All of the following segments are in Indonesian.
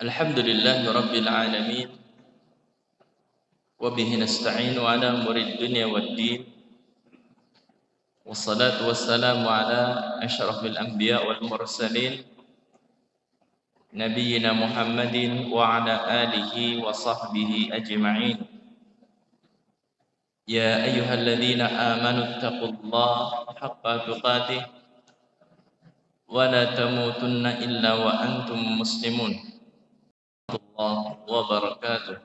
Alhamdulillahi Rabbil Alamin. Wabihi nasta'inu ala umuri dunya waddin. Wassalatu wassalamu ala ashrafil anbiya wal mursalin, Nabiyyina Muhammadin wa ala alihi wa sahbihi ajma'in. Ya ayyuhalladzina amanu taqullaha haqqa tuqatih wa la tamutunna illa wa antum muslimun. Warahmatullahi wabarakatuh.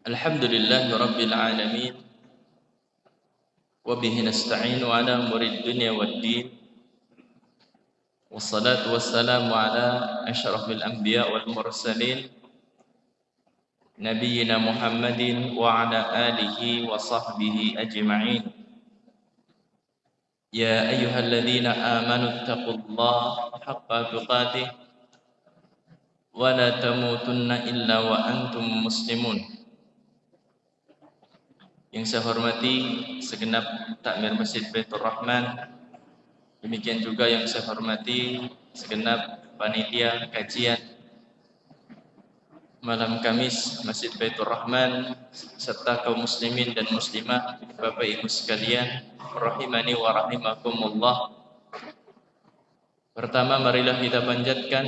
Alhamdulillahi Rabbil Alamin. Wabihi nasta'inu ala umuri dunya waddin. Wassalatu wassalamu ala ashrafil anbiya wal mursalin, Nabiyyina Muhammadin wa ala alihi wa sahbihi ajma'in. Ya ayyuhalladzina amanu taqullaha haqqa tuqatih wa la tamutunna illa wa antum muslimun. Yang saya hormati segenap takmir Masjid Baitur Rahman, demikian juga yang saya hormati segenap panitia kajian malam Kamis Masjid Baitur Rahman, serta kaum muslimin dan muslimah, Bapak Ibu sekalian, rahimani wa rahimakumullah. Pertama, marilah kita panjatkan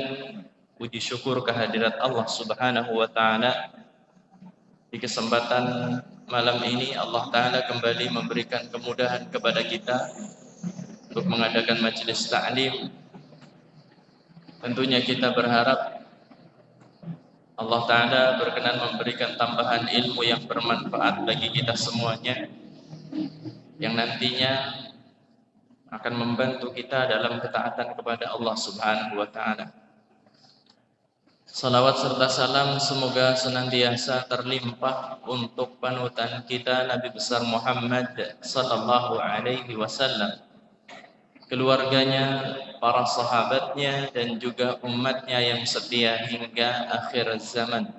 puji syukur kehadirat Allah Subhanahu wa taala. Di kesempatan malam ini Allah taala kembali memberikan kemudahan kepada kita untuk mengadakan majelis ta'lim. Tentunya kita berharap Allah taala berkenan memberikan tambahan ilmu yang bermanfaat bagi kita semuanya, yang nantinya akan membantu kita dalam ketaatan kepada Allah Subhanahu wa taala. Salawat serta salam semoga senantiasa terlimpah untuk panutan kita Nabi besar Muhammad sallallahu alaihi wasallam, keluarganya, para sahabatnya, dan juga umatnya yang setia hingga akhir zaman.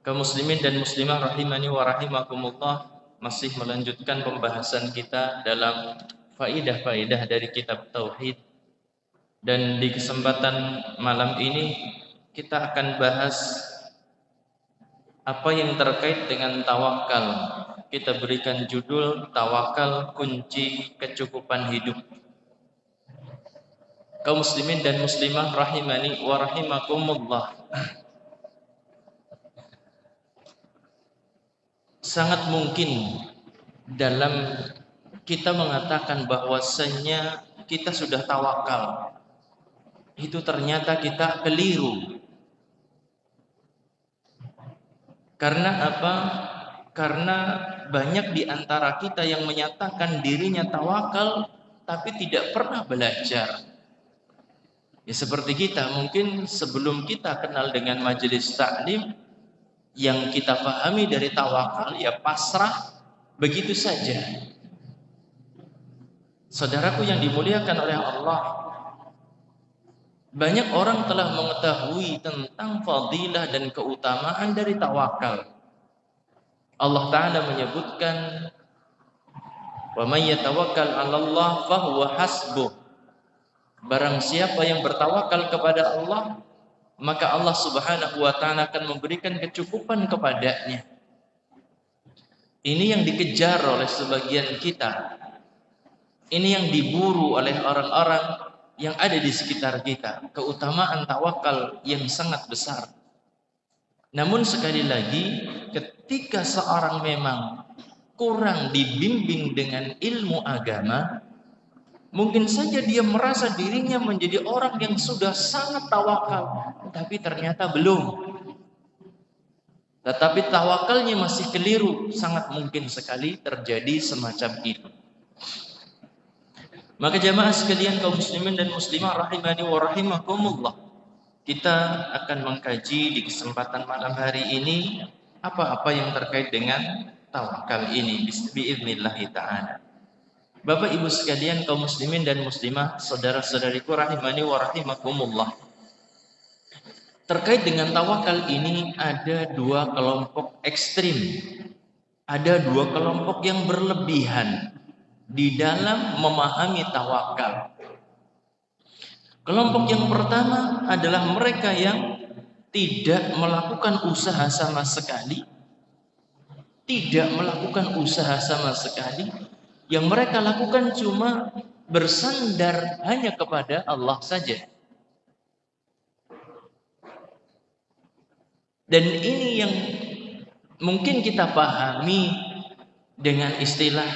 Kaum muslimin dan muslimah rahimani wa rahimakumullah, masih melanjutkan pembahasan kita dalam faidah-faidah dari kitab Tauhid. Dan di kesempatan malam ini kita akan bahas apa yang terkait dengan tawakal. Kita berikan judul Tawakal Kunci Kecukupan Hidup. Kaum muslimin dan muslimah rahimani wa rahimakumullah, sangat mungkin dalam kita mengatakan bahwasanya kita sudah tawakal, itu ternyata kita keliru. Karena apa? Karena banyak di antara kita yang menyatakan dirinya tawakal tapi tidak pernah belajar. Ya seperti kita, mungkin sebelum kita kenal dengan majelis taklim, yang kita pahami dari tawakal ya pasrah begitu saja. Saudaraku yang dimuliakan oleh Allah, banyak orang telah mengetahui tentang fadilah dan keutamaan dari tawakal. Allah Ta'ala menyebutkan, wa may yatawakkal 'alallah fahuwa hasbuh. Barang siapa yang bertawakal kepada Allah, maka Allah Subhanahu wa taala akan memberikan kecukupan kepadanya. Ini yang dikejar oleh sebagian kita. Ini yang diburu oleh orang-orang yang ada di sekitar kita, keutamaan tawakal yang sangat besar. Namun sekali lagi, ketika seorang memang kurang dibimbing dengan ilmu agama, mungkin saja dia merasa dirinya menjadi orang yang sudah sangat tawakal, tapi ternyata belum. Tetapi tawakalnya masih keliru, sangat mungkin sekali terjadi semacam itu. Maka jamaah sekalian kaum muslimin dan muslimah rahimani wa rahimakumullah, kita akan mengkaji di kesempatan malam hari ini apa-apa yang terkait dengan tawakal ini biidznillahi ta'ala. Bapak Ibu sekalian kaum muslimin dan muslimah, saudara-saudariku rahimani wa rahimakumullah, terkait dengan tawakal ini ada dua kelompok ekstrim, ada dua kelompok yang berlebihan. di dalam memahami tawakal. Kelompok yang pertama adalah mereka yang tidak melakukan usaha sama sekali, tidak melakukan usaha sama sekali. Yang mereka lakukan cuma bersandar hanya kepada Allah saja. Dan ini yang mungkin kita pahami dengan istilah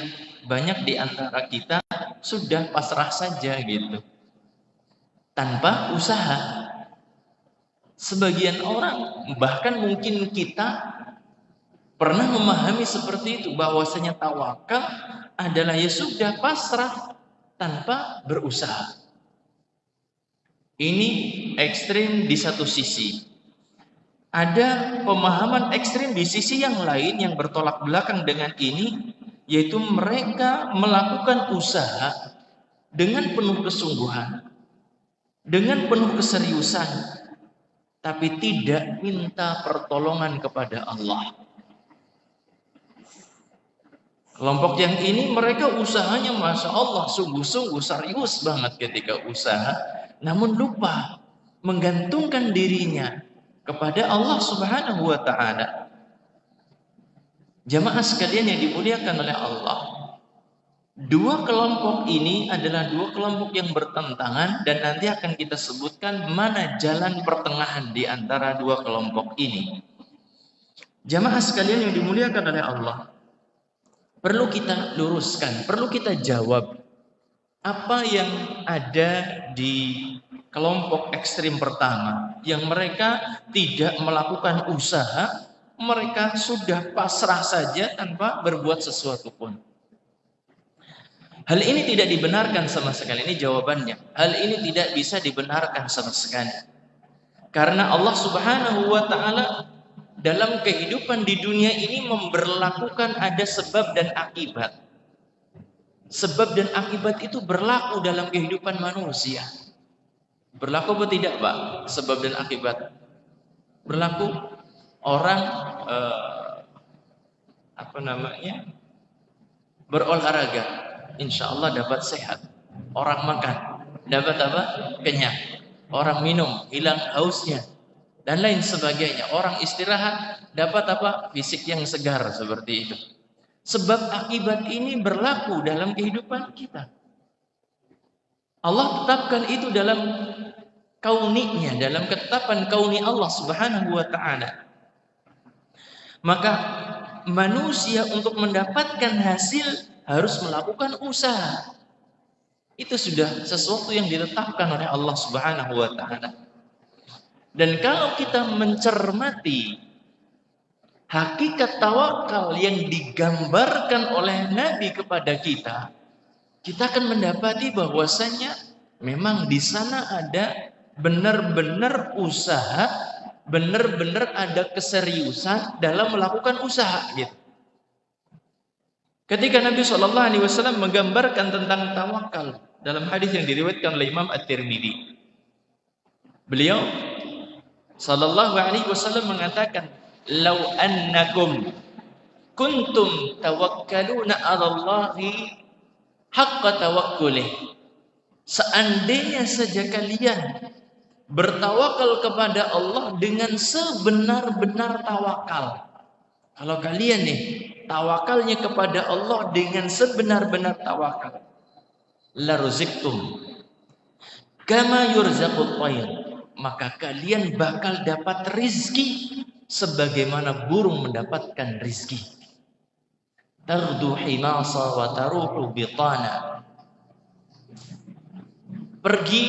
banyak di antara kita sudah pasrah saja gitu, tanpa usaha. Sebagian orang, bahkan mungkin kita pernah memahami seperti itu, bahwasanya tawakal adalah ya sudah pasrah tanpa berusaha. Ini ekstrim di satu sisi. Ada pemahaman ekstrim di sisi yang lain yang bertolak belakang dengan ini, yaitu mereka melakukan usaha dengan penuh kesungguhan, dengan penuh keseriusan, tapi tidak minta pertolongan kepada Allah. Kelompok yang ini mereka usahanya Masya Allah sungguh-sungguh serius banget ketika usaha, namun lupa menggantungkan dirinya kepada Allah Subhanahu wa Ta'ala. Jamaah sekalian yang dimuliakan oleh Allah, dua kelompok ini adalah dua kelompok yang bertentangan, dan nanti akan kita sebutkan mana jalan pertengahan di antara dua kelompok ini. Jamaah sekalian yang dimuliakan oleh Allah, perlu kita luruskan, perlu kita jawab apa yang ada di kelompok ekstrim pertama, yang mereka tidak melakukan usaha, mereka sudah pasrah saja tanpa berbuat sesuatu pun. Hal ini tidak dibenarkan sama sekali. Ini jawabannya. Hal ini tidak bisa dibenarkan sama sekali. Karena Allah Subhanahu wa Ta'ala dalam kehidupan di dunia ini memberlakukan ada sebab dan akibat. Sebab dan akibat itu berlaku dalam kehidupan manusia. Berlaku atau tidak, Pak? Sebab dan akibat berlaku. Orang berolahraga, insya Allah dapat sehat. Orang makan, dapat apa? Kenyang. Orang minum, hilang hausnya, dan lain sebagainya. Orang istirahat, dapat apa? Fisik yang segar, seperti itu. Sebab akibat ini berlaku dalam kehidupan kita. Allah tetapkan itu dalam kauninya, dalam ketetapan kauni Allah Subhanahu wa Ta'ala. Maka manusia untuk mendapatkan hasil harus melakukan usaha. Itu sudah sesuatu yang ditetapkan oleh Allah Subhanahu wa Ta'ala. Dan kalau kita mencermati hakikat tawakal yang digambarkan oleh Nabi kepada kita, kita akan mendapati bahwasanya memang di sana ada benar-benar usaha, benar-benar ada keseriusan dalam melakukan usaha gitu. Ketika Nabi SAW menggambarkan tentang tawakal dalam hadis yang diriwayatkan oleh Imam At-Tirmidzi, beliau SAW mengatakan, "Lau annakum kuntum tawakkaluna 'ala Allahi haqqa tawakkulih." Seandainya saja kalian bertawakal kepada Allah dengan sebenar-benar tawakal. Kalau kalian nih tawakalnya kepada Allah dengan sebenar-benar tawakal, la ruziktum kama yurzaqut tayr, maka kalian bakal dapat rizki sebagaimana burung mendapatkan rizki. Tardu himasa wa taruhu bitana. Pergi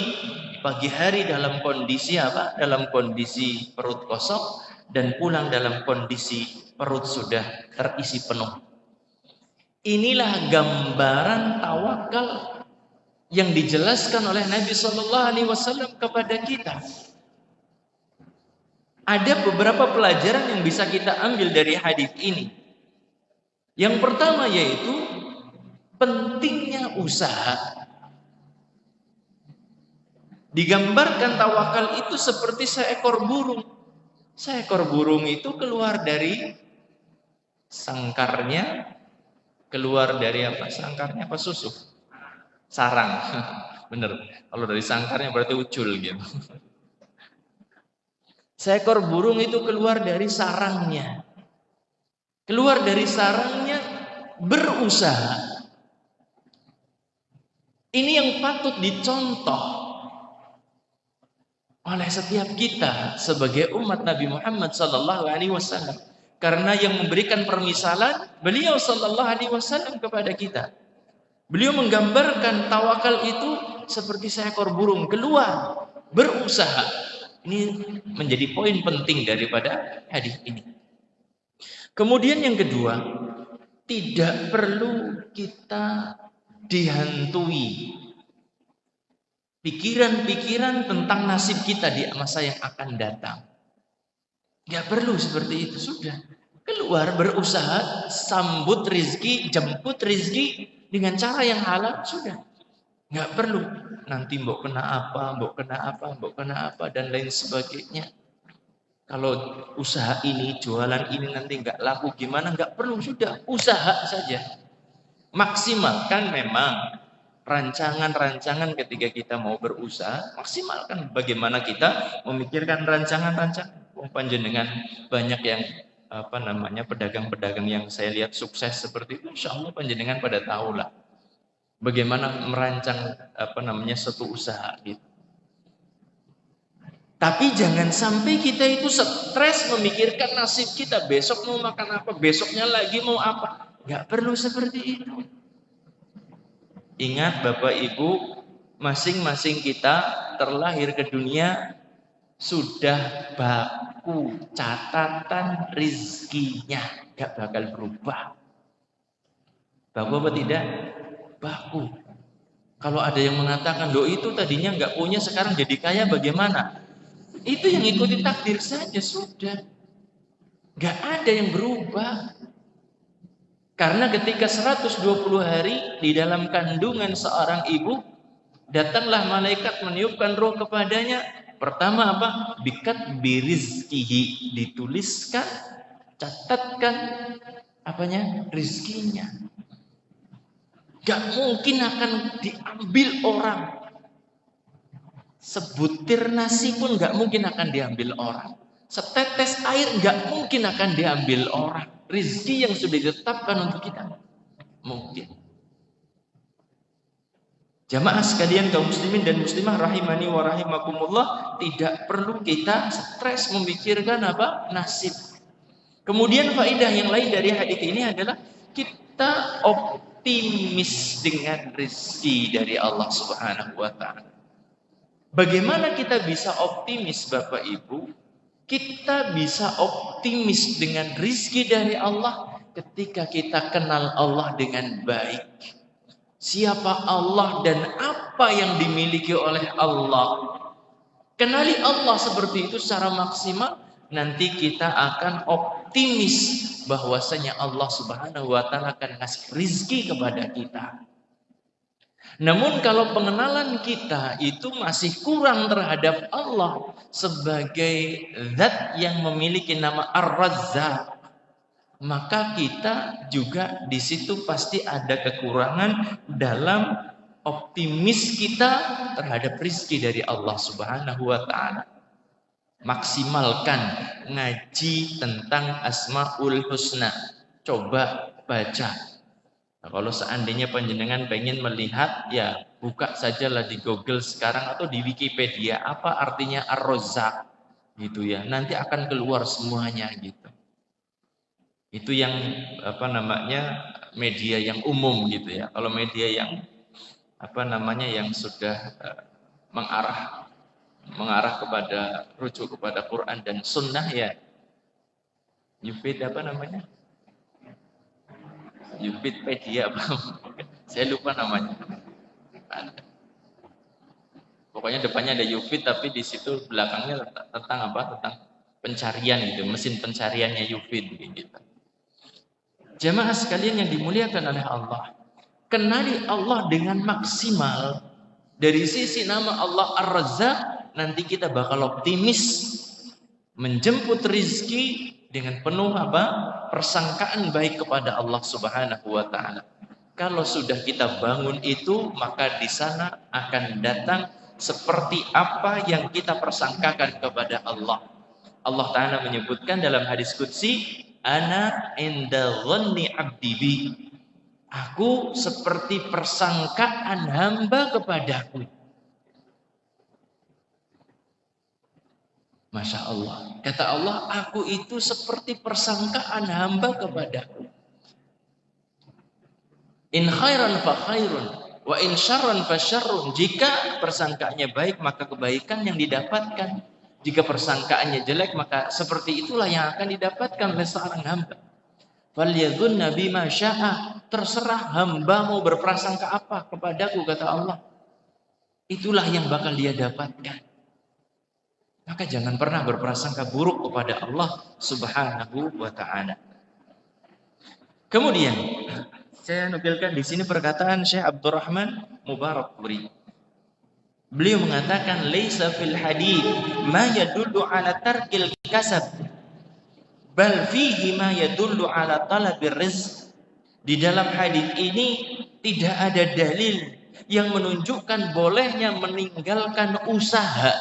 pagi hari dalam kondisi apa? Dalam kondisi perut kosong, dan pulang dalam kondisi perut sudah terisi penuh. Inilah gambaran tawakal yang dijelaskan oleh Nabi SAW kepada kita. Ada beberapa pelajaran yang bisa kita ambil dari hadis ini. Yang pertama yaitu pentingnya usaha. Digambarkan tawakal itu seperti seekor burung. Seekor burung itu keluar dari sangkarnya, Keluar dari apa? Sangkarnya apa susu? Sarang. Bener. Kalau dari sangkarnya berarti ucul gitu. Seekor burung itu keluar dari sarangnya. Keluar dari sarangnya berusaha. Ini yang patut dicontoh oleh setiap kita sebagai umat Nabi Muhammad sallallahu alaihi wasallam. Karena yang memberikan permisalan beliau sallallahu alaihi wasallam kepada kita. Beliau menggambarkan tawakal itu seperti seekor burung keluar berusaha. Ini menjadi poin penting daripada hadis ini. Kemudian yang kedua, tidak perlu kita dihantui pikiran-pikiran tentang nasib kita di masa yang akan datang. Gak perlu seperti itu, sudah. Keluar berusaha, sambut rizki, jemput rizki dengan cara yang halal, sudah. Gak perlu nanti mbok kena apa, mbok kena apa, dan lain sebagainya. Kalau usaha ini, jualan ini nanti gak laku gimana, gak perlu, sudah. Usaha saja. Maksimalkan memang rancangan-rancangan ketika kita mau berusaha, maksimalkan bagaimana kita memikirkan rancangan-rancangan. Panjenengan banyak yang pedagang-pedagang yang saya lihat sukses seperti itu, insya Allah panjenengan pada tahu lah bagaimana merancang suatu usaha gitu. Tapi jangan sampai kita itu stres memikirkan nasib kita, besok mau makan apa, besoknya lagi mau apa. Nggak perlu seperti itu. Ingat Bapak Ibu, masing-masing kita terlahir ke dunia sudah baku catatan rizkinya, gak bakal berubah. Baku apa tidak? Baku. Kalau ada yang mengatakan, loh itu tadinya gak punya sekarang jadi kaya bagaimana? Itu yang ikuti takdir saja, sudah. Gak ada yang berubah. Karena ketika 120 hari di dalam kandungan seorang ibu, datanglah malaikat meniupkan roh kepadanya. Pertama apa? Bikat birizkihi, dituliskan, catatkan apanya? Rizkinya. Gak mungkin akan diambil orang. Sebutir nasi pun gak mungkin akan diambil orang. Setetes air gak mungkin akan diambil orang. Rizki yang sudah ditetapkan untuk kita mungkin. Jamaah sekalian kaum muslimin dan muslimah rahimani wa rahimakumullah, tidak perlu kita stres memikirkan apa? Nasib. Kemudian faedah yang lain dari hadis ini adalah kita optimis dengan rezeki dari Allah Subhanahu wa taala. Bagaimana kita bisa optimis Bapak Ibu? Kita bisa optimis dengan rezeki dari Allah ketika kita kenal Allah dengan baik. Siapa Allah dan apa yang dimiliki oleh Allah. Kenali Allah seperti itu secara maksimal, nanti kita akan optimis bahwasanya Allah Subhanahu wa taala akan ngasih rizki kepada kita. Namun kalau pengenalan kita itu masih kurang terhadap Allah sebagai zat yang memiliki nama Ar-Razzaq, maka kita juga di situ pasti ada kekurangan dalam optimis kita terhadap rizki dari Allah Subhanahu wa taala. Maksimalkan ngaji tentang Asmaul Husna. Coba baca. Nah, kalau seandainya panjenengan pengen melihat, ya buka sajalah di Google sekarang atau di Wikipedia apa artinya Ar-Razzaq gitu ya. Nanti akan keluar semuanya gitu. Itu yang media yang umum gitu ya. Kalau media yang yang sudah mengarah kepada rujuk kepada Quran dan Sunnah, ya Yufid Yufidpedia apa? Saya lupa namanya. Pokoknya depannya ada Yufid, tapi di situ belakangnya tentang apa? Tentang pencarian gitu, mesin pencariannya Yufid gitu. Jamaah sekalian yang dimuliakan oleh Allah, kenali Allah dengan maksimal. Dari sisi nama Allah Ar-Razzaq, nanti kita bakal optimis menjemput rizki dengan penuh persangkaan baik kepada Allah Subhanahu wa taala. Kalau sudah kita bangun itu, maka di sana akan datang seperti apa yang kita persangkakan kepada Allah. Allah Ta'ala menyebutkan dalam hadis qudsi, ana inda dhanni abdi bi. Aku seperti persangkaan hamba kepadaku. Masya Allah. Kata Allah, aku itu seperti persangkaan hamba kepadaku. In khairan fa khairun, wa in syarran fa syarrun. Jika persangkaannya baik, maka kebaikan yang didapatkan. Jika persangkaannya jelek, maka seperti itulah yang akan didapatkan oleh seorang hamba. Falyadhunna bima syaa. Terserah hamba mau berprasangka apa kepadaku, kata Allah. Itulah yang bakal dia dapatkan. Maka jangan pernah berprasangka buruk kepada Allah Subhanahu wa taala. Kemudian saya nukilkan di sini perkataan Syekh Abdurrahman Mubarakpuri. Beliau mengatakan, laisa fil hadits ma yadullu ala tarkil kasab, bal fihi ma yadullu ala talabir rizq. Di dalam hadis ini tidak ada dalil yang menunjukkan bolehnya meninggalkan usaha.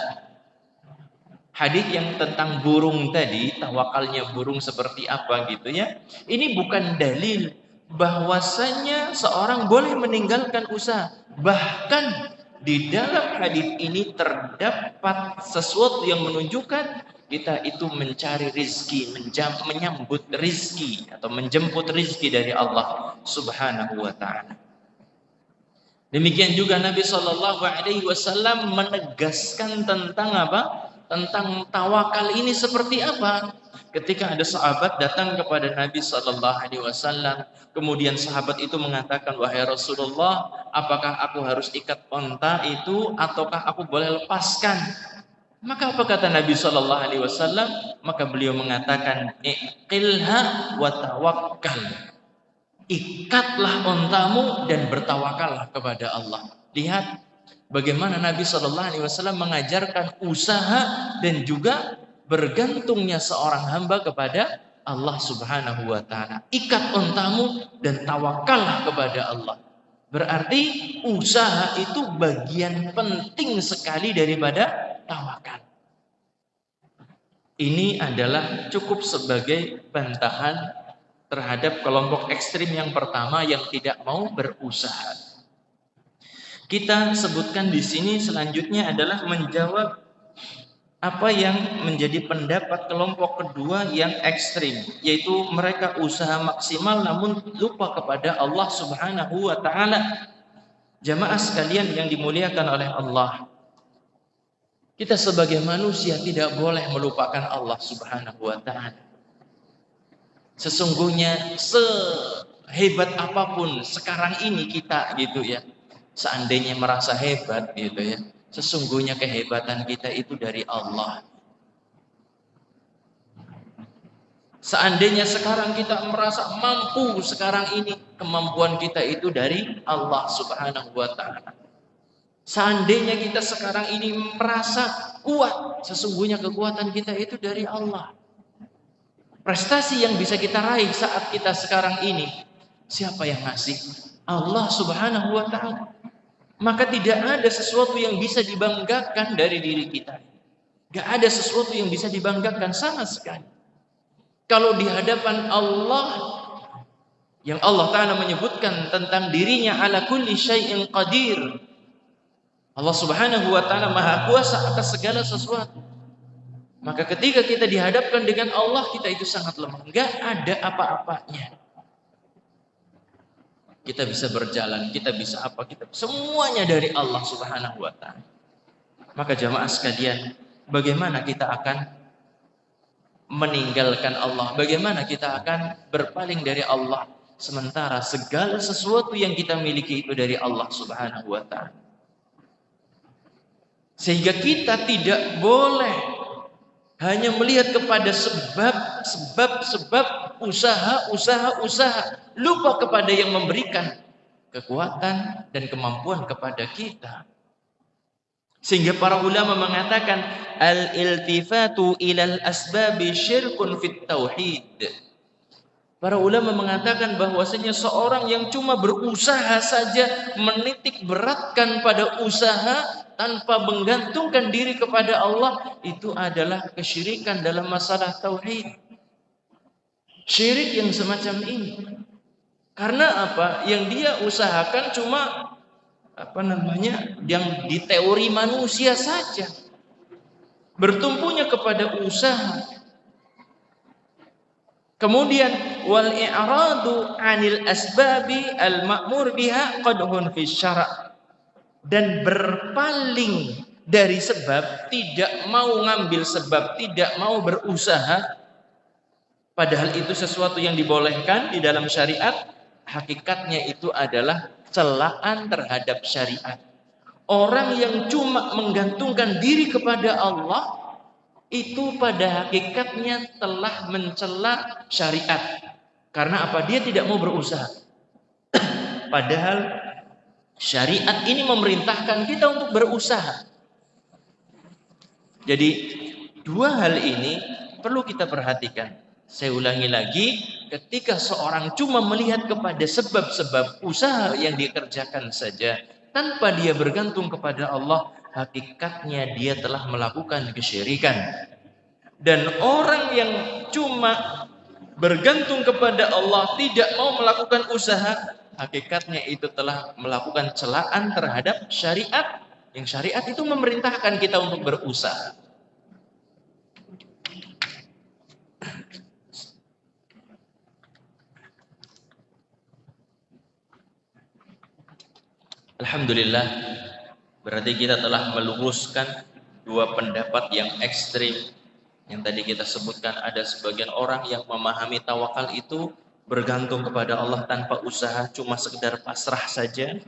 Hadis yang tentang burung tadi, tawakalnya burung seperti apa gitu ya. Ini bukan dalil bahwasanya seorang boleh meninggalkan usaha. Bahkan di dalam hadis ini terdapat sesuatu yang menunjukkan kita itu mencari rizki, menyambut rizki atau menjemput rizki dari Allah Subhanahu wa ta'ala. Demikian juga Nabi SAW menegaskan tentang tentang tawakal ini seperti apa. Ketika ada sahabat datang kepada Nabi SAW, kemudian sahabat itu mengatakan, wahai Rasulullah, apakah aku harus ikat onta itu ataukah aku boleh lepaskan? Maka apa kata Nabi SAW? Maka beliau mengatakan, iqilha wa tawakkal. Ikatlah ontamu dan bertawakallah kepada Allah. Lihat bagaimana Nabi SAW mengajarkan usaha dan juga bergantungnya seorang hamba kepada Allah Subhanahu wa ta'ala. Ikat ontamu dan tawakallah kepada Allah. Berarti usaha itu bagian penting sekali daripada tawakal. Ini adalah cukup sebagai bantahan terhadap kelompok ekstrim yang pertama yang tidak mau berusaha. Kita sebutkan di sini selanjutnya adalah menjawab apa yang menjadi pendapat kelompok kedua yang ekstrim, yaitu mereka usaha maksimal namun lupa kepada Allah Subhanahu wa ta'ala. Jamaah sekalian yang dimuliakan oleh Allah, kita sebagai manusia tidak boleh melupakan Allah Subhanahu wa ta'ala. Sesungguhnya sehebat apapun sekarang ini kita gitu ya, seandainya merasa hebat gitu ya, sesungguhnya kehebatan kita itu dari Allah. Seandainya sekarang kita merasa mampu sekarang ini, kemampuan kita itu dari Allah Subhanahu wa ta'ala. Seandainya kita sekarang ini merasa kuat, sesungguhnya kekuatan kita itu dari Allah. Prestasi yang bisa kita raih saat kita sekarang ini, siapa yang ngasih? Allah Subhanahu wa ta'ala. Maka tidak ada sesuatu yang bisa dibanggakan dari diri kita. Gak ada sesuatu yang bisa dibanggakan sama sekali. Kalau di hadapan Allah, yang Allah Ta'ala menyebutkan tentang dirinya ala kulli syai'in qadir. Allah Subhanahu wa ta'ala maha kuasa atas segala sesuatu. Maka ketika kita dihadapkan dengan Allah, kita itu sangat lemah. Gak ada apa-apanya. Kita bisa berjalan, kita bisa apa, semuanya dari Allah Subhanahu wa ta'ala. Maka jamaah sekalian, bagaimana kita akan meninggalkan Allah? Bagaimana kita akan berpaling dari Allah? Sementara segala sesuatu yang kita miliki itu dari Allah Subhanahu wa ta'ala. Sehingga kita tidak boleh hanya melihat kepada sebab usaha, lupa kepada yang memberikan kekuatan dan kemampuan kepada kita. Sehingga para ulama mengatakan al-iltifatu ilal asbabi syirkun fit tauhid. Para ulama mengatakan bahwasanya seorang yang cuma berusaha saja menitik beratkan pada usaha tanpa menggantungkan diri kepada Allah, itu adalah kesyirikan dalam masalah tauhid. Syirik yang semacam ini. Karena apa? Yang dia usahakan cuma yang di teori manusia saja. Bertumpunya kepada usaha. Kemudian wal i'radu 'anil asbabi al ma'mur biha qadhun fi syara', dan berpaling dari sebab, tidak mau ngambil sebab, tidak mau berusaha padahal itu sesuatu yang dibolehkan di dalam syariat, hakikatnya itu adalah celaan terhadap syariat. Orang yang cuma menggantungkan diri kepada Allah itu pada hakikatnya telah mencela syariat. Karena apa? Dia tidak mau berusaha. Padahal syariat ini memerintahkan kita untuk berusaha. Jadi dua hal ini perlu kita perhatikan. Saya ulangi lagi, ketika seorang cuma melihat kepada sebab-sebab usaha yang dikerjakan saja tanpa dia bergantung kepada Allah, hakikatnya dia telah melakukan kesyirikan. Dan orang yang cuma bergantung kepada Allah, tidak mau melakukan usaha, hakikatnya itu telah melakukan celaan terhadap syariat. Yang syariat itu memerintahkan kita untuk berusaha. Alhamdulillah, berarti kita telah meluruskan dua pendapat yang ekstrim. Yang tadi kita sebutkan, ada sebagian orang yang memahami tawakal itu bergantung kepada Allah tanpa usaha, cuma sekedar pasrah saja.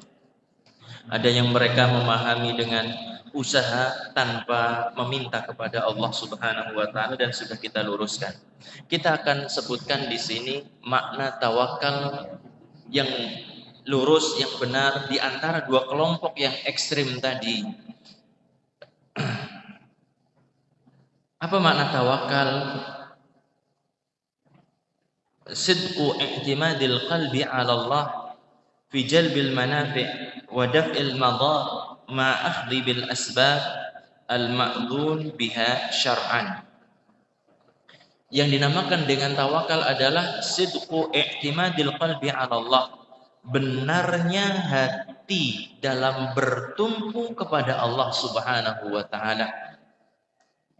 Ada yang mereka memahami dengan usaha tanpa meminta kepada Allah Subhanahu wa taala, dan sudah kita luruskan. Kita akan sebutkan di sini makna tawakal yang lurus, yang benar di antara dua kelompok yang ekstrim tadi. Apa makna tawakal? Sidqu i'timadil qalbi 'ala Allah fi jalbil manafi' wa daf'il madar ma akhdhi bil asbab al ma'dhun biha syar'an. Yang dinamakan dengan tawakal adalah sidqu i'timadil qalbi 'ala Allah. Benarnya hati dalam bertumpu kepada Allah Subhanahu wa taala.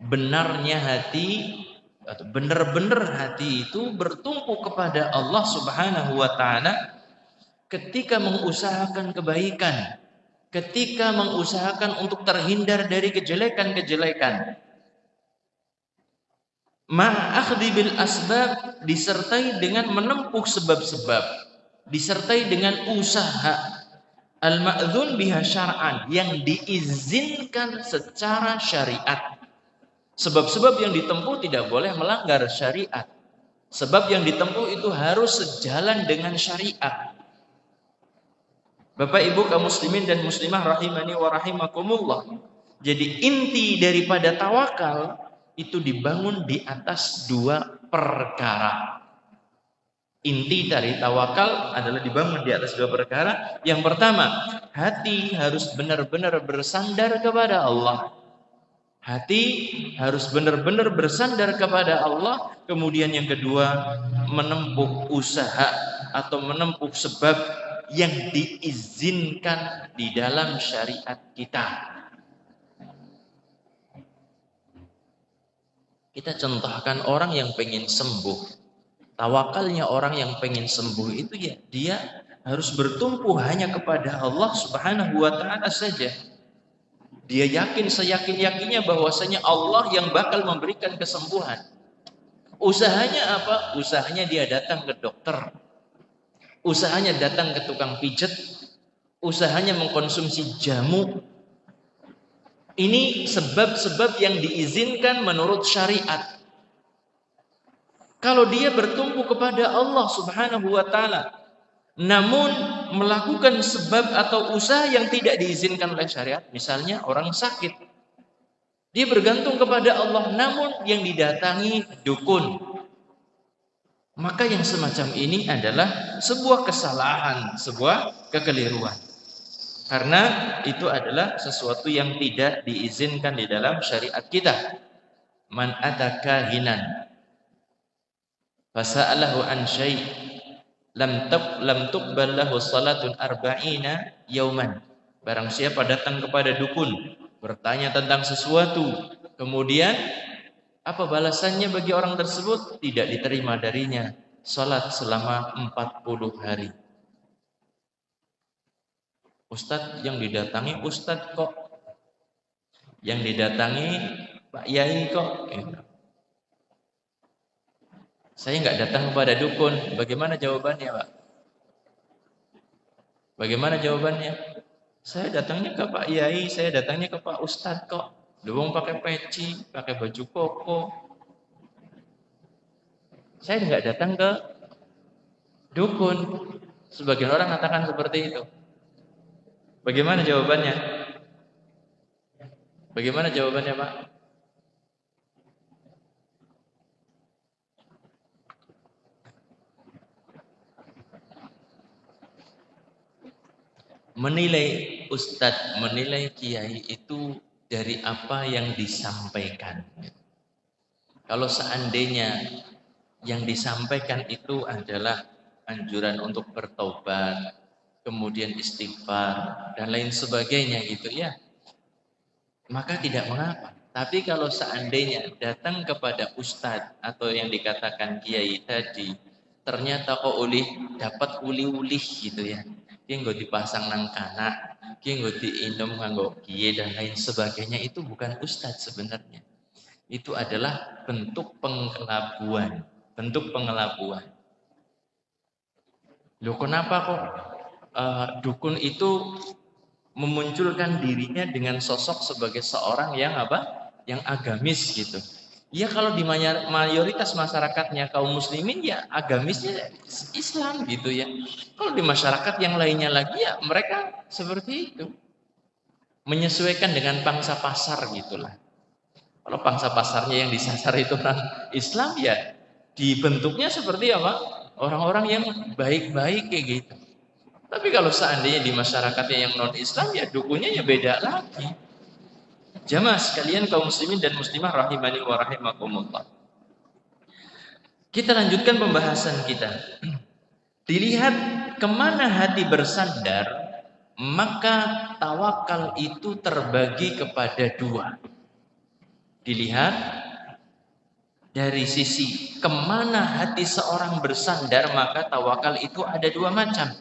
Benarnya hati atau benar-benar hati itu bertumpu kepada Allah Subhanahu wa taala ketika mengusahakan kebaikan, ketika mengusahakan untuk terhindar dari kejelekan-kejelekan. Ma'akhdhi bil asbab, disertai dengan menempuh sebab-sebab, disertai dengan usaha al-ma'dzun biha syar'an, yang diizinkan secara syariat. Sebab-sebab yang ditempuh tidak boleh melanggar syariat. Sebab yang ditempuh itu harus sejalan dengan syariat. Bapak Ibu kaum muslimin dan muslimah rahimani wa rahimakumullah. Jadi inti daripada tawakal itu dibangun di atas dua perkara. Inti dari tawakal adalah dibangun di atas dua perkara. Yang pertama, hati harus benar-benar bersandar kepada Allah. Hati harus benar-benar bersandar kepada Allah. Kemudian yang kedua, menempuh usaha atau menempuh sebab yang diizinkan di dalam syariat kita. Kita contohkan orang yang pengen sembuh. Tawakalnya orang yang pengen sembuh itu ya dia harus bertumpu hanya kepada Allah Subhanahu wa taala saja. Dia yakin seyakin-yakinnya bahwasanya Allah yang bakal memberikan kesembuhan. Usahanya apa? Usahanya dia datang ke dokter. Usahanya datang ke tukang pijet. Usahanya mengkonsumsi jamu. Ini sebab-sebab yang diizinkan menurut syariat. Kalau dia bertumpu kepada Allah Subhanahu wa taala, namun melakukan sebab atau usaha yang tidak diizinkan oleh syariat. Misalnya orang sakit, dia bergantung kepada Allah, namun yang didatangi dukun. Maka yang semacam ini adalah sebuah kesalahan, sebuah kekeliruan. Karena itu adalah sesuatu yang tidak diizinkan di dalam syariat kita. Man ataka hinan fasa'alahu an syai' lam tuqbal lahu salatun arba'ina yauman. Barang siapa datang kepada dukun bertanya tentang sesuatu, kemudian apa balasannya bagi orang tersebut? Tidak diterima darinya salat selama 40 hari. Ustadz yang didatangi ustadz kok, yang didatangi Pak Yai kok. Saya nggak datang kepada dukun. Bagaimana jawabannya, Pak? Bagaimana jawabannya? Saya datangnya ke Pak Yai, saya datangnya ke Pak Ustadz kok. Dukun pakai peci, pakai baju koko. Saya nggak datang ke dukun. Sebagian orang katakan seperti itu. Bagaimana jawabannya? Bagaimana jawabannya, Pak? Menilai ustadz, menilai kiai itu dari apa yang disampaikan. Kalau seandainya yang disampaikan itu adalah anjuran untuk bertobat, kemudian istighfar dan lain sebagainya gitu ya, maka tidak mengapa. Tapi kalau seandainya datang kepada ustadz atau yang dikatakan kiai tadi, ternyata kok dapat uli-uli gitu ya, dia nggak dipasang nang kana, dia nggak diinum nganggo kiai dan lain sebagainya, itu bukan ustadz sebenarnya. Itu adalah bentuk pengelabuan. Bentuk pengelabuan. Loh kenapa kok dukun itu memunculkan dirinya dengan sosok sebagai seorang yang apa? Yang agamis gitu. Ya kalau di mayoritas masyarakatnya kaum muslimin ya agamisnya Islam gitu ya. Kalau di masyarakat yang lainnya lagi ya mereka seperti itu. Menyesuaikan dengan pangsa pasar gitulah. Kalau pangsa pasarnya yang disasar itu orang Islam ya dibentuknya seperti apa? Orang-orang yang baik-baik kayak gitu. Tapi kalau seandainya di masyarakatnya yang non-Islam ya dukunnya ya beda lagi. Jamaah sekalian kaum muslimin dan muslimah rahimani wa rahimakumullah. Kita lanjutkan pembahasan kita. Dilihat kemana hati bersandar, maka tawakal itu terbagi kepada dua. Dilihat dari sisi kemana hati seorang bersandar, maka tawakal itu ada dua macam.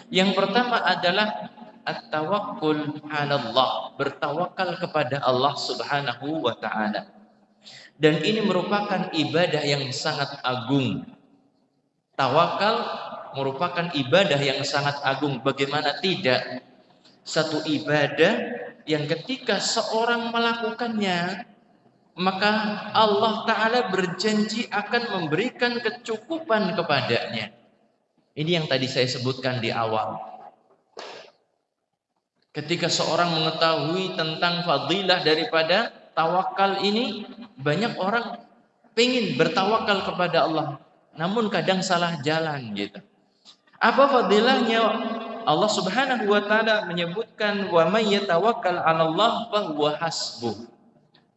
Yang pertama adalah at-tawakkul 'ala Allah, bertawakal kepada Allah Subhanahu wa taala. Dan ini merupakan ibadah yang sangat agung. Tawakal merupakan ibadah yang sangat agung. Bagaimana tidak? Satu ibadah yang ketika seorang melakukannya, maka Allah Ta'ala berjanji akan memberikan kecukupan kepadanya. Ini yang tadi saya sebutkan di awal. Ketika seorang mengetahui tentang fadilah daripada tawakal ini, banyak orang pengen bertawakal kepada Allah, namun kadang salah jalan gitu. Apa fadilahnya? Allah Subhanahu wa taala menyebutkan wa may yatawakkal 'alallah fa huwa hasbuh.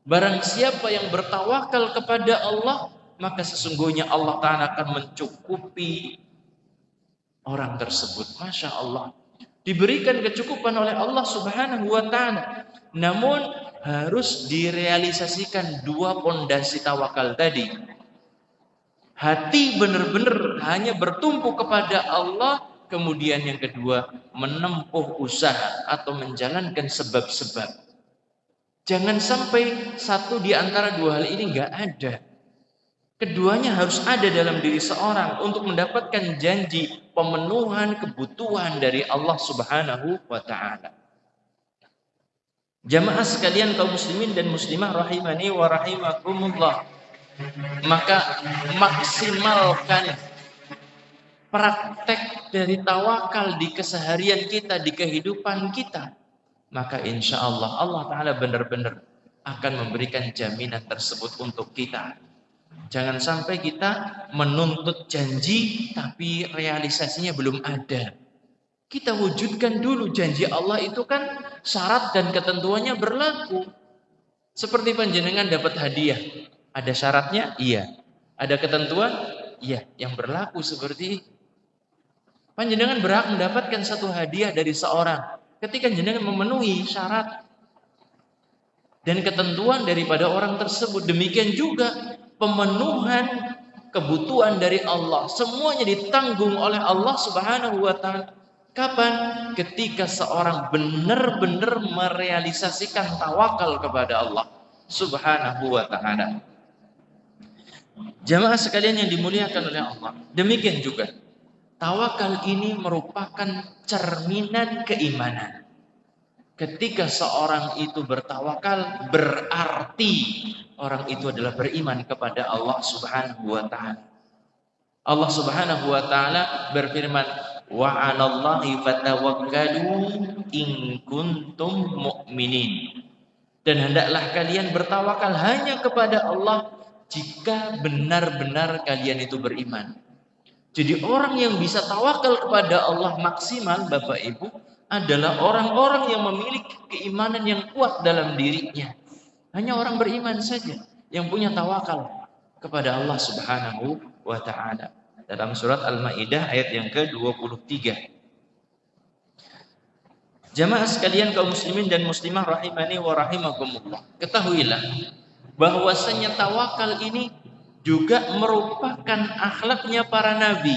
Barang siapa yang bertawakal kepada Allah, maka sesungguhnya Allah Ta'ala akan mencukupi orang tersebut. Masya Allah. Diberikan kecukupan oleh Allah Subhanahu wa Ta'ala. Namun harus direalisasikan dua pondasi tawakal tadi. Hati benar-benar hanya bertumpu kepada Allah. Kemudian yang kedua, menempuh usaha atau menjalankan sebab-sebab. Jangan sampai satu di antara dua hal ini nggak ada. Keduanya harus ada dalam diri seorang untuk mendapatkan janji pemenuhan kebutuhan dari Allah Subhanahu wa taala. Jamaah sekalian kaum muslimin dan muslimah rahimani wa rahimakumullah. Maka maksimalkan praktek dari tawakal di keseharian kita, di kehidupan kita, maka insya Allah Allah Ta'ala benar-benar akan memberikan jaminan tersebut untuk kita. Jangan sampai kita menuntut janji tapi realisasinya belum ada. Kita wujudkan dulu janji Allah itu kan syarat dan ketentuannya berlaku. Seperti panjenengan dapat hadiah, ada syaratnya? Iya. Ada ketentuan? Iya. Yang berlaku seperti panjenengan berhak mendapatkan satu hadiah dari seorang ketika panjenengan memenuhi syarat dan ketentuan daripada orang tersebut. Demikian juga pemenuhan kebutuhan dari Allah, semuanya ditanggung oleh Allah Subhanahu wa taala. Kapan? Ketika seorang benar-benar merealisasikan tawakal kepada Allah Subhanahu wa taala. Jamaah sekalian yang dimuliakan oleh Allah, demikian juga tawakal ini merupakan cerminan keimanan. Ketika seorang itu bertawakal, berarti orang itu adalah beriman kepada Allah Subhanahu wa taala. Allah Subhanahu wa taala berfirman, "Wa 'alallahi fatawakkalu in kuntum mu'minin." Dan hendaklah kalian bertawakal hanya kepada Allah jika benar-benar kalian itu beriman. Jadi orang yang bisa tawakal kepada Allah maksimal, Bapak Ibu, adalah orang-orang yang memiliki keimanan yang kuat dalam dirinya. Hanya orang beriman saja yang punya tawakal kepada Allah Subhanahu wa ta'ala. Dalam surat Al-Maidah ayat yang ke-23. Jamaah sekalian kaum muslimin dan muslimah rahimani wa rahimakumullah. Ketahuilah bahwasanya tawakal ini juga merupakan akhlaknya para nabi.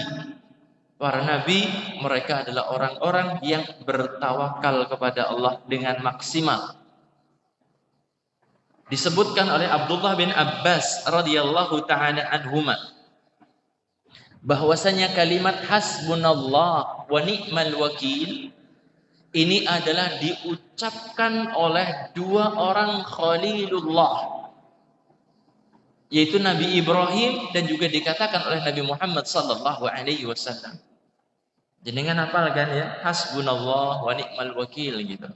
Para nabi mereka adalah orang-orang yang bertawakal kepada Allah dengan maksimal. Disebutkan oleh Abdullah bin Abbas radhiyallahu taala anhuma bahwasanya kalimat hasbunallah wa ni'mal wakil ini adalah diucapkan oleh dua orang khalilullah, yaitu Nabi Ibrahim dan juga dikatakan oleh Nabi Muhammad sallallahu alaihi wasallam. Jenengan hafal kan ya? Hasbunallah wa ni'mal wakil gitu.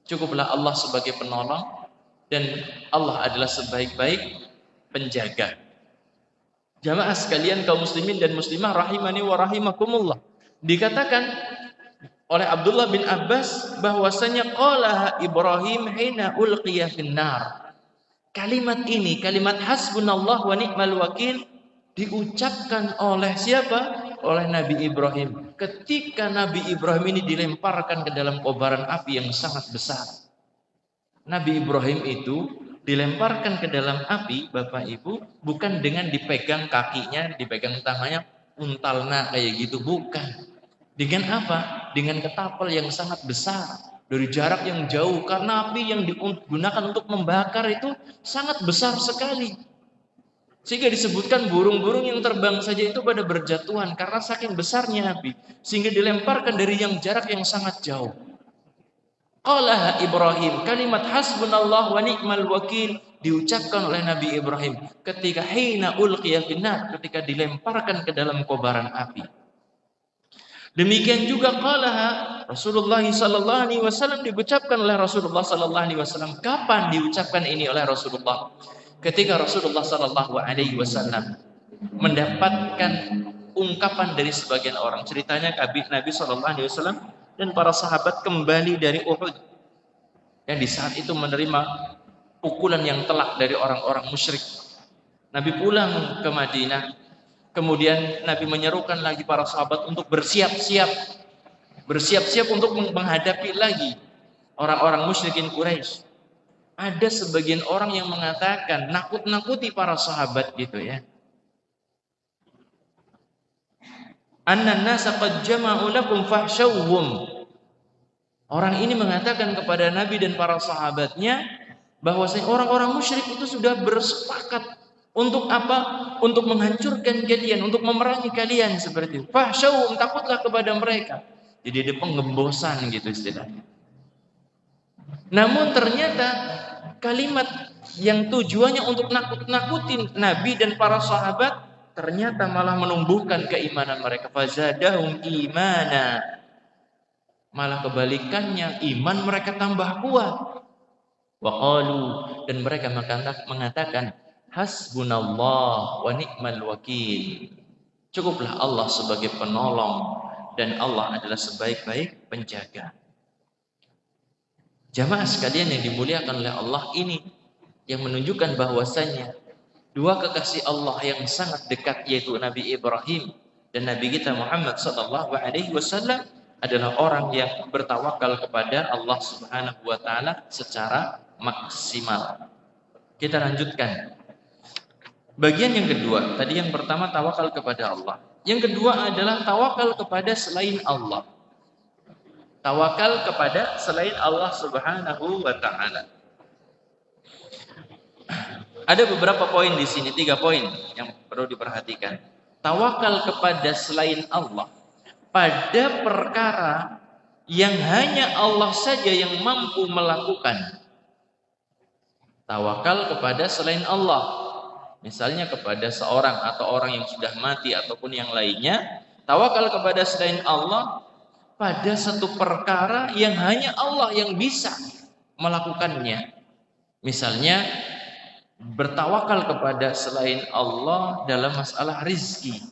Cukuplah Allah sebagai penolong dan Allah adalah sebaik-baik penjaga. Jamaah sekalian kaum muslimin dan muslimah rahimani wa rahimakumullah. Dikatakan oleh Abdullah bin Abbas bahwasanya qala Ibrahim hina ulqiya finnar. Kalimat ini, kalimat hasbunallah wa ni'mal wakil diucapkan oleh siapa? Oleh Nabi Ibrahim. Ketika Nabi Ibrahim ini dilemparkan ke dalam kobaran api yang sangat besar. Nabi Ibrahim itu dilemparkan ke dalam api, Bapak Ibu, bukan dengan dipegang kakinya, dipegang tangannya, untalna kayak gitu, bukan. Dengan apa? Dengan ketapel yang sangat besar, dari jarak yang jauh, karena api yang digunakan untuk membakar itu sangat besar sekali. Sehingga disebutkan burung-burung yang terbang saja itu pada berjatuhan karena saking besarnya api, sehingga dilemparkan dari yang jarak yang sangat jauh. Qala Ibrahim, kalimat hasbunallah wa ni'mal wakil diucapkan oleh Nabi Ibrahim ketika hina ulqiya finnar, ketika dilemparkan ke dalam kobaran api. Demikian juga qala Rasulullah sallallahu alaihi wasallam, diucapkan oleh Rasulullah sallallahu alaihi wasallam. Kapan diucapkan ini oleh Rasulullah? Ketika Rasulullah sallallahu alaihi wasallam mendapatkan ungkapan dari sebagian orang. Ceritanya Nabi sallallahu alaihi wasallam dan para sahabat kembali dari Uhud, yang di saat itu menerima pukulan yang telak dari orang-orang musyrik. Nabi pulang ke Madinah, kemudian Nabi menyerukan lagi para sahabat untuk bersiap-siap untuk menghadapi lagi orang-orang musyrikin Quraisy. Ada sebagian orang yang mengatakan nakut-nakuti para sahabat gitu ya. Annan nasa qad jama'u lakum fahshawhum. Orang ini mengatakan kepada Nabi dan para sahabatnya bahwasanya orang-orang musyrik itu sudah bersepakat untuk apa? Untuk menghancurkan kalian, untuk memerangi kalian seperti itu. Fahshawhum, takutlah kepada mereka. Jadi ada penggembosan gitu istilahnya. Namun ternyata kalimat yang tujuannya untuk nakut-nakutin Nabi dan para sahabat ternyata malah menumbuhkan keimanan mereka. Fazadahum imana. Malah kebalikannya, iman mereka tambah kuat. Wa qalu, dan mereka mengatakan hasbunallah wa ni'mal wakil. Cukuplah Allah sebagai penolong dan Allah adalah sebaik-baik penjaga. Jamaah sekalian yang dimuliakan oleh Allah, ini yang menunjukkan bahwasanya dua kekasih Allah yang sangat dekat, yaitu Nabi Ibrahim dan Nabi kita Muhammad sallallahu alaihi wasallam, adalah orang yang bertawakal kepada Allah Subhanahu wa taala secara maksimal. Kita lanjutkan. Bagian yang kedua, tadi yang pertama tawakal kepada Allah. Yang kedua adalah tawakal kepada selain Allah. Tawakal kepada selain Allah Subhanahu wa taala. Ada beberapa poin di sini, 3 poin yang perlu diperhatikan. Tawakal kepada selain Allah pada perkara yang hanya Allah saja yang mampu melakukan. Tawakal kepada selain Allah. Misalnya kepada seorang atau orang yang sudah mati ataupun yang lainnya. Tawakal kepada selain Allah pada satu perkara yang hanya Allah yang bisa melakukannya. Misalnya bertawakal kepada selain Allah dalam masalah rizki,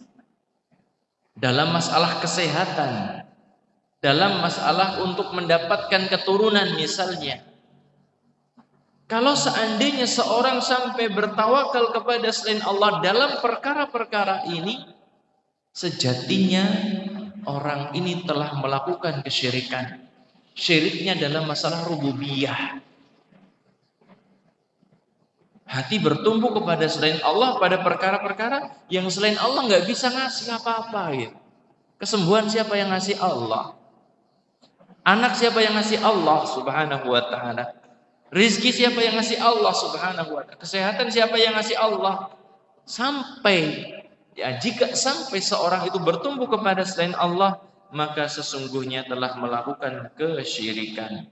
dalam masalah kesehatan, dalam masalah untuk mendapatkan keturunan misalnya. Kalau seandainya seorang sampai bertawakal kepada selain Allah dalam perkara-perkara ini, sejatinya orang ini telah melakukan kesyirikan. Syiriknya dalam masalah rububiyah. Hati bertumbuh kepada selain Allah pada perkara-perkara yang selain Allah nggak bisa ngasih apa-apa gitu. Kesembuhan siapa yang ngasih? Allah. Anak siapa yang ngasih? Allah Subhanahu wa taala. Rizki siapa yang ngasih? Allah Subhanahu wa taala. Kesehatan siapa yang ngasih? Allah. Jika sampai seorang itu bertumbuh kepada selain Allah, maka sesungguhnya telah melakukan kesyirikan.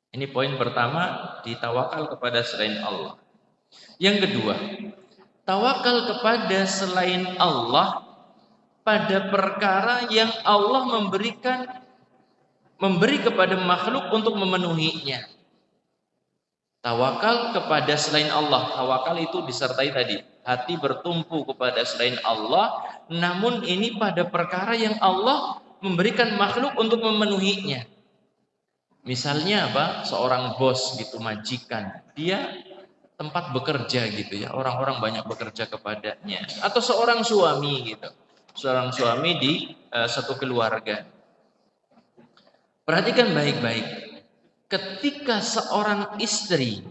Ini poin pertama, ditawakal kepada selain Allah. Yang kedua, tawakal kepada selain Allah pada perkara yang Allah memberi kepada makhluk untuk memenuhinya. Tawakal kepada selain Allah. Tawakal itu disertai tadi, hati bertumpu kepada selain Allah, namun ini pada perkara yang Allah memberikan makhluk untuk memenuhinya. Misalnya apa? Seorang bos gitu, majikan, dia tempat bekerja gitu ya, orang-orang banyak bekerja kepadanya. Atau seorang suami gitu, seorang suami di satu keluarga. Perhatikan baik-baik. Ketika seorang istri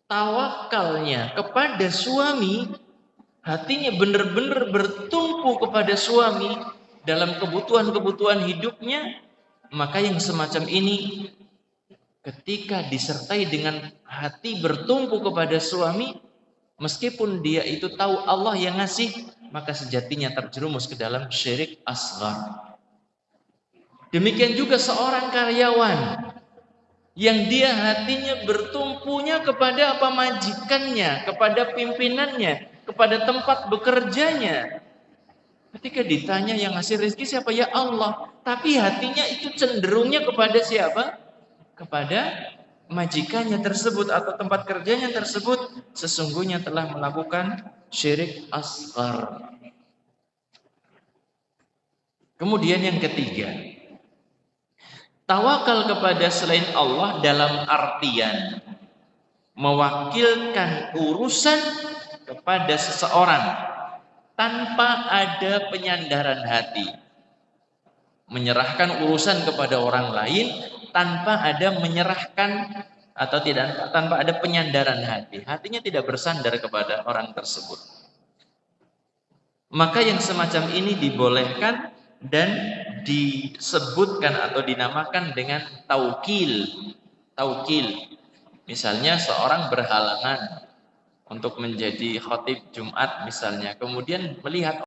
tawakalnya kepada suami, hatinya benar-benar bertumpu kepada suami dalam kebutuhan-kebutuhan hidupnya, maka yang semacam ini ketika disertai dengan hati bertumpu kepada suami, meskipun dia itu tahu Allah yang ngasih, maka sejatinya terjerumus ke dalam syirik asghar. Demikian juga seorang karyawan yang dia hatinya bertumpunya kepada apa? Majikannya, kepada pimpinannya, kepada tempat bekerjanya. Ketika ditanya yang ngasih rezeki siapa? Ya Allah. Tapi hatinya itu cenderungnya kepada siapa? Kepada majikannya tersebut atau tempat kerjanya tersebut, sesungguhnya telah melakukan syirik asghar. Kemudian yang ketiga, tawakal kepada selain Allah dalam artian mewakilkan urusan kepada seseorang tanpa ada penyandaran hati. Menyerahkan urusan kepada orang lain tanpa ada menyerahkan atau tanpa ada penyandaran hati. Hatinya tidak bersandar kepada orang tersebut. Maka yang semacam ini dibolehkan dan disebutkan atau dinamakan dengan taukil. Taukil. Misalnya seorang berhalangan untuk menjadi khatib Jumat misalnya, kemudian melihat